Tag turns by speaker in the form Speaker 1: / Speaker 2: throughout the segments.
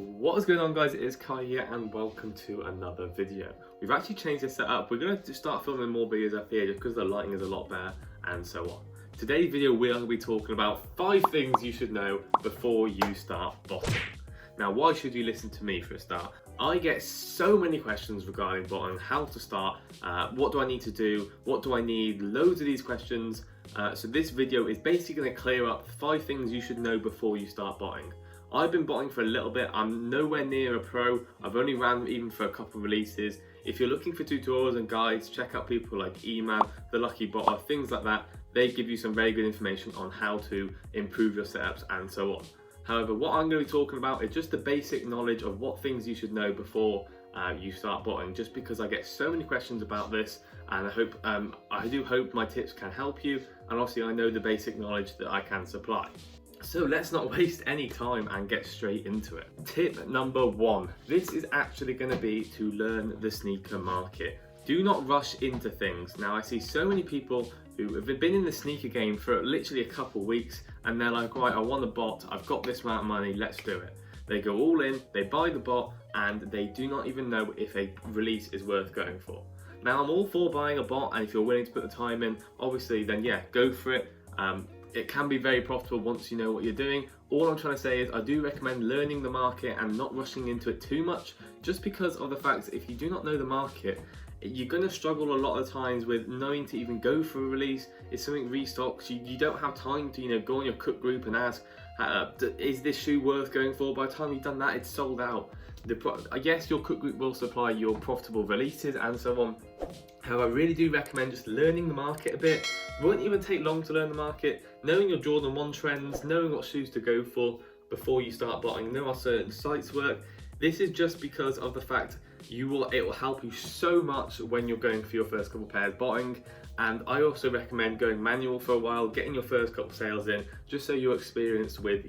Speaker 1: What is going on, guys? It is Kai here and welcome to another video. We've actually changed the setup. We're going to start filming more videos up here just because the lighting is a lot better and so on. Today's video we are going to be talking about 5 things you should know before you start botting. Now, why should you listen to me for a start? I get so many questions regarding botting, how to start, what do I need to do, what do I need, loads of these questions. So this video is basically going to clear up 5 things you should know before you start botting. I've been botting for a little bit. I'm nowhere near a pro. I've only ran even for a couple of releases. If you're looking for tutorials and guides, check out people like Eman, The Lucky Botter, things like that. They give you some very good information on how to improve your setups and so on. However, what I'm going to be talking about is just the basic knowledge of what things you should know before you start botting, just because I get so many questions about this, and I do hope my tips can help you, and obviously I know the basic knowledge that I can supply. So let's not waste any time and get straight into it. Tip number 1. This is actually going to be to learn the sneaker market. Do not rush into things. Now, I see so many people who have been in the sneaker game for literally a couple of weeks and they're like, right, I want a bot, I've got this amount of money, let's do it. They go all in, they buy the bot, and they do not even know if a release is worth going for. Now, I'm all for buying a bot, and if you're willing to put the time in, obviously, then yeah, go for it. It can be very profitable once you know what you're doing. All I'm trying to say is I do recommend learning the market and not rushing into it too much, just because of the fact that if you do not know the market, you're going to struggle a lot of times with knowing to even go for a release. If something restocks, you don't have time to go on your cook group and ask, is this shoe worth going for? By the time you've done that, it's sold out. Yes, your cook group will supply your profitable releases and so on. However, I really do recommend just learning the market a bit. It won't even take long to learn the market. Knowing your Jordan 1 trends, knowing what shoes to go for before you start botting, know how certain sites work. This is just because of the fact it will help you so much when you're going for your first couple pairs botting. And I also recommend going manual for a while, getting your first couple sales in, just so you're experienced with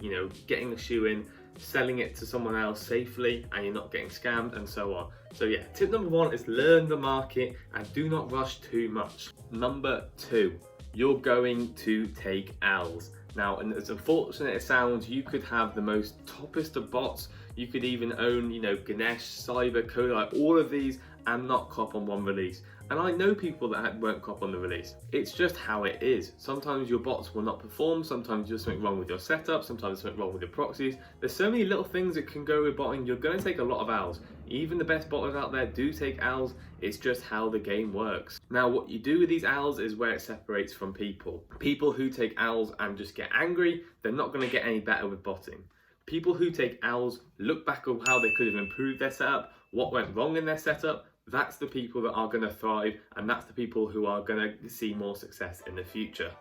Speaker 1: getting the shoe in, selling it to someone else safely, and you're not getting scammed and so on. So yeah, tip number 1 is learn the market and do not rush too much. Number 2, you're going to take L's. Now, and as unfortunate as it sounds, you could have the most toppest of bots. You could even own, Ganesh, Cyber, Kodai, all of these, and not cop on one release. And I know people that won't cop on the release. It's just how it is. Sometimes your bots will not perform, sometimes there's something wrong with your setup, sometimes there's something wrong with your proxies. There's so many little things that can go with botting. You're going to take a lot of L's. Even the best botters out there do take L's. It's just how the game works. Now, what you do with these L's is where it separates from people. People who take L's and just get angry, they're not going to get any better with botting. People who take L's, look back on how they could have improved their setup, what went wrong in their setup, that's the people that are going to thrive, and that's the people who are going to see more success in the future.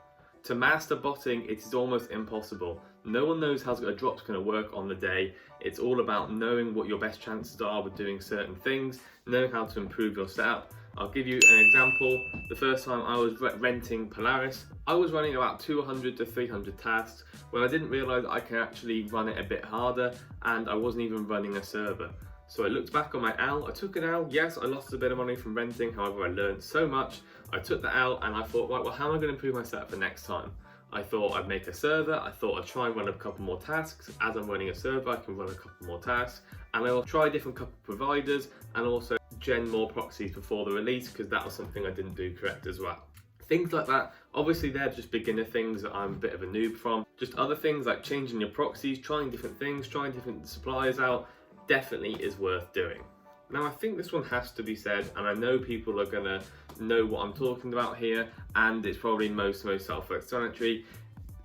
Speaker 1: To master botting, it is almost impossible. No one knows how a drop's going to work on the day. It's all about knowing what your best chances are with doing certain things, knowing how to improve your setup. I'll give you an example. The first time I was renting Polaris, I was running about 200 to 300 tasks when I didn't realise I can actually run it a bit harder, and I wasn't even running a server. So I looked back on my L, I took an L, yes, I lost a bit of money from renting, however I learned so much. I took the L and I thought, right, well, how am I going to improve my setup for next time? I thought I'd make a server, I thought I'd try and run a couple more tasks. As I'm running a server, I can run a couple more tasks, and I'll try different couple providers and also gen more proxies before the release, because that was something I didn't do correct as well. Things like that. Obviously they're just beginner things that I'm a bit of a noob from. Just other things like changing your proxies, trying different things, trying different suppliers out, definitely is worth doing. Now, I think this one has to be said, and I know people are gonna know what I'm talking about here, and it's probably most self-explanatory,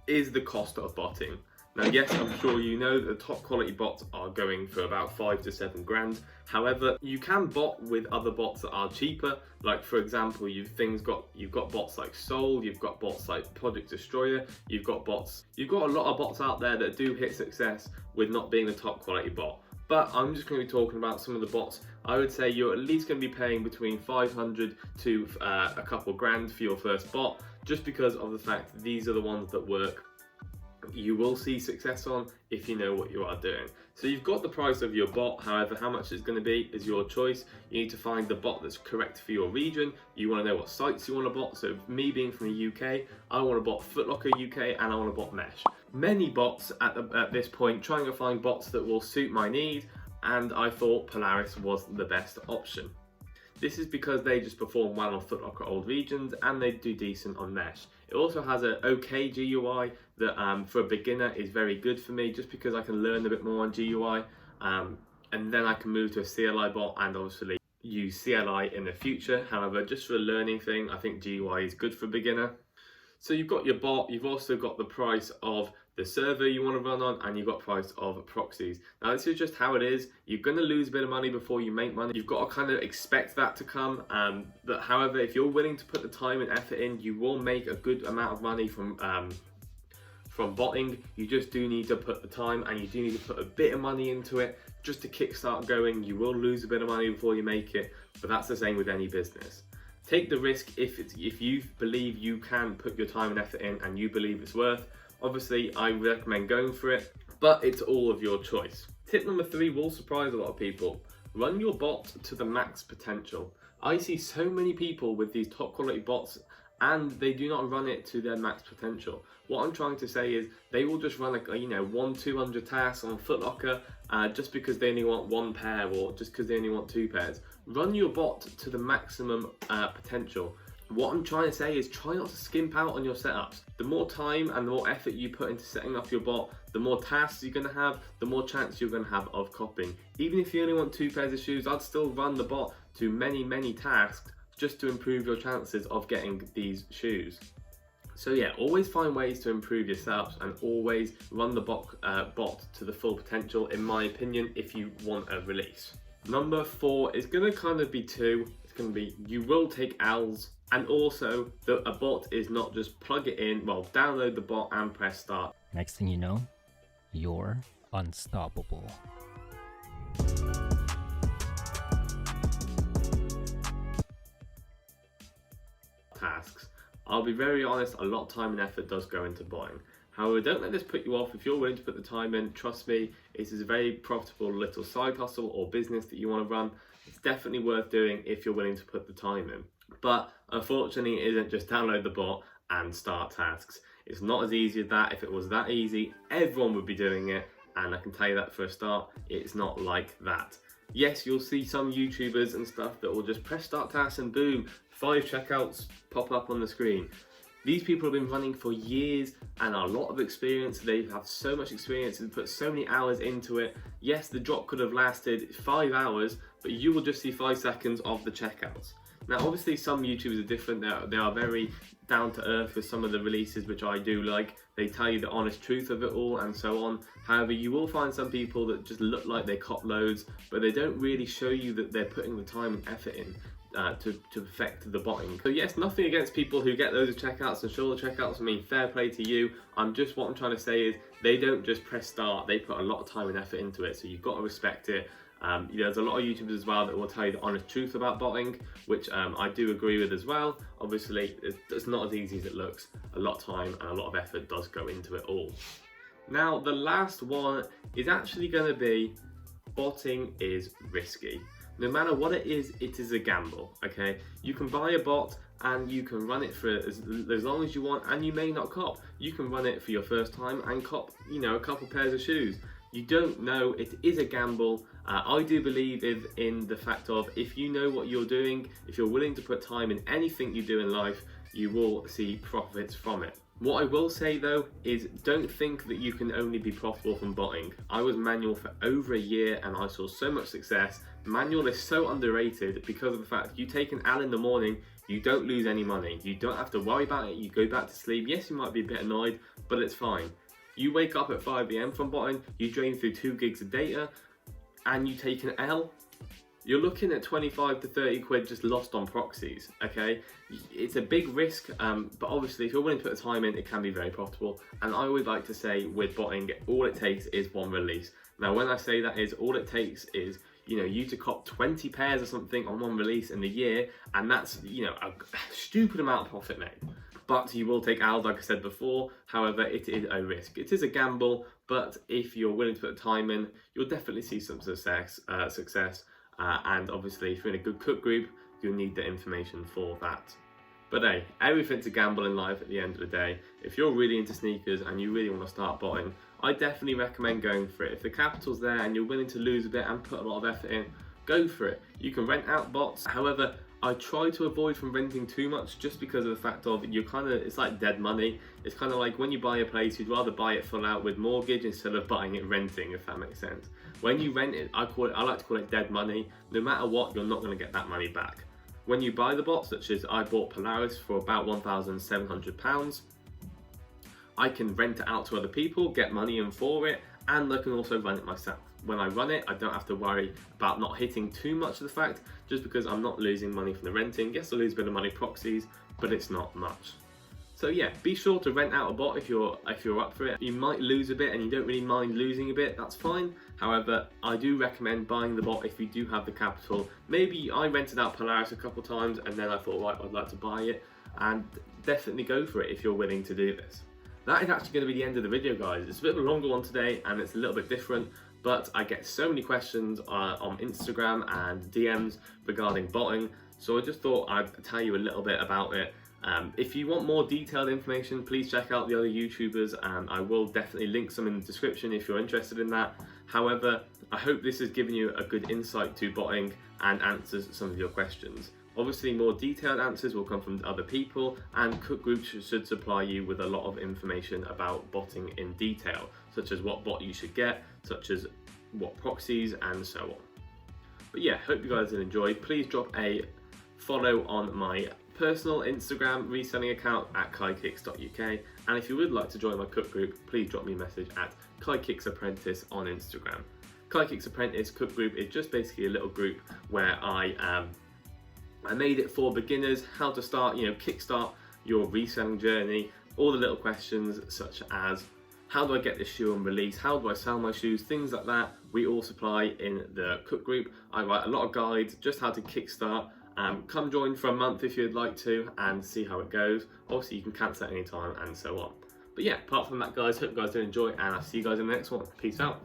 Speaker 1: is the cost of botting. Now, yes, I'm sure you know that the top quality bots are going for about 5 to 7 grand. However, you can bot with other bots that are cheaper. Like, for example, you've got bots like Soul, you've got bots like Project Destroyer, you've got a lot of bots out there that do hit success with not being the top quality bot. But I'm just going to be talking about some of the bots. I would say you're at least going to be paying between 500 to a couple grand for your first bot, just because of the fact that these are the ones that work. You will see success on if you know what you are doing. So you've got the price of your bot, however, how much it's going to be is your choice. You need to find the bot that's correct for your region. You want to know what sites you want to bot. So me being from the UK, I want to bot Foot Locker UK and I want to bot Mesh. many bots at this point, trying to find bots that will suit my need, and I thought Polaris was the best option. This is because they just perform well on Footlocker old regions and they do decent on mesh. It also has an okay GUI that for a beginner is very good for me, just because I can learn a bit more on GUI, and then I can move to a CLI bot and obviously use CLI in the future. However, just for a learning thing, I think GUI is good for a beginner. So you've got your bot, you've also got the price of the server you want to run on, and you've got price of proxies. Now this is just how it is. You're going to lose a bit of money before you make money. You've got to kind of expect that to come. But however, if you're willing to put the time and effort in, you will make a good amount of money from botting. You just do need to put the time, and you do need to put a bit of money into it just to kickstart going. You will lose a bit of money before you make it, but that's the same with any business. Take the risk if you believe you can put your time and effort in and you believe it's worth. Obviously, I recommend going for it, but it's all of your choice. Tip number 3 will surprise a lot of people. Run your bot to the max potential. I see so many people with these top quality bots and they do not run it to their max potential. What I'm trying to say is they will just run 1-200 tasks on Footlocker just because they only want 1 pair or just because they only want 2 pairs. Run your bot to the maximum potential. What I'm trying to say is try not to skimp out on your setups. The more time and the more effort you put into setting up your bot, the more tasks you're going to have, the more chance you're going to have of copying. Even if you only want 2 pairs of shoes, I'd still run the bot to many tasks just to improve your chances of getting these shoes. So yeah, always find ways to improve your setups and always run the bot to the full potential, in my opinion, if you want a release. Number 4 is going to kind of be 2. It's going to be you will take L's, and also a bot is not just plug it in, well, download the bot and press start.
Speaker 2: Next thing you know, you're unstoppable.
Speaker 1: Tasks. I'll be very honest, a lot of time and effort does go into botting. However, don't let this put you off. If you're willing to put the time in, trust me, it is a very profitable little side hustle or business that you want to run. It's definitely worth doing if you're willing to put the time in. But unfortunately, it isn't just download the bot and start tasks. It's not as easy as that. If it was that easy, everyone would be doing it. And I can tell you that for a start, it's not like that. Yes, you'll see some YouTubers and stuff that will just press start tasks and boom, 5 checkouts pop up on the screen. These people have been running for years and a lot of experience. They have so much experience and put so many hours into it. Yes, the drop could have lasted 5 hours, but you will just see 5 seconds of the checkouts. Now, obviously, some YouTubers are different. They are very down to earth with some of the releases, which I do like. They tell you the honest truth of it all and so on. However, you will find some people that just look like they cop loads, but they don't really show you that they're putting the time and effort in to perfect the botting. So yes, nothing against people who get loads of checkouts, and sure, the checkouts, I mean, fair play to you. What I'm trying to say is they don't just press start, they put a lot of time and effort into it, so you've got to respect it. There's a lot of YouTubers as well that will tell you the honest truth about botting, which I do agree with as well. Obviously, it's not as easy as it looks. A lot of time and a lot of effort does go into it all. Now, the last one is actually going to be botting is risky. No matter what it is a gamble, okay? You can buy a bot and you can run it for as long as you want, and you may not cop. You can run it for your first time and cop, a couple pairs of shoes. You don't know, it is a gamble. I do believe in the fact of, if you know what you're doing, if you're willing to put time in anything you do in life, you will see profits from it. What I will say though is, don't think that you can only be profitable from botting. I was manual for over a year and I saw so much success. Manual is so underrated because of the fact you take an L in the morning, you don't lose any money. You don't have to worry about it, you go back to sleep. Yes, you might be a bit annoyed, but it's fine. You wake up at 5 AM from botting, you drain through 2 gigs of data, and you take an L. You're looking at 25 to 30 quid just lost on proxies, okay? It's a big risk, but obviously if you're willing to put the time in, it can be very profitable. And I always like to say with botting, all it takes is 1 release. Now, when I say that is, all it takes is, you to cop 20 pairs or something on 1 release in the year, and that's, a stupid amount of profit made. But you will take L's, like I said before. However, it is a risk. It is a gamble, but if you're willing to put the time in, you'll definitely see some success. And obviously, if you're in a good cook group, you'll need the information for that. But hey, everything's a gamble in life at the end of the day. If you're really into sneakers and you really want to start botting, I definitely recommend going for it. If the capital's there and you're willing to lose a bit and put a lot of effort in, go for it. You can rent out bots. However, I try to avoid from renting too much just because of the fact of it's like dead money. It's kind of like when you buy a place, you'd rather buy it full out with mortgage instead of buying it renting, if that makes sense. When you rent it, I like to call it dead money. No matter what, you're not going to get that money back. When you buy the bots, such as I bought Polaris for about £1,700, I can rent it out to other people, get money in for it, and I can also run it myself. When I run it, I don't have to worry about not hitting too much of the fact, just because I'm not losing money from the renting. Yes, I lose a bit of money proxies, but it's not much. So yeah, be sure to rent out a bot if you're up for it. You might lose a bit and you don't really mind losing a bit, that's fine. However, I do recommend buying the bot if you do have the capital. Maybe I rented out Polaris a couple times and then I thought, right, I'd like to buy it, and definitely go for it if you're willing to do this. That is actually going to be the end of the video, guys. It's a bit of a longer one today and it's a little bit different, but I get so many questions on Instagram and DMs regarding botting, so I just thought I'd tell you a little bit about it. If you want more detailed information, please check out the other YouTubers, and I will definitely link some in the description if you're interested in that. However, I hope this has given you a good insight to botting and answers some of your questions. Obviously, more detailed answers will come from other people, and cook groups should supply you with a lot of information about botting in detail, such as what bot you should get, such as what proxies, and so on. But yeah, hope you guys have enjoyed. Please drop a follow on my personal Instagram reselling account at KaiKicks.uk, and if you would like to join my cook group, please drop me a message at KaiKicks on Instagram. KaiKicks Apprentice cook group is just basically a little group where I made it for beginners, how to start, kickstart your reselling journey, all the little questions such as how do I get this shoe on release, how do I sell my shoes, things like that, we all supply in the cook group. I write a lot of guides, just how to kickstart. Come join for a month if you'd like to and see how it goes. Obviously you can cancel at any time and so on. But yeah, apart from that, guys, hope you guys did enjoy, and I'll see you guys in the next one. Peace out.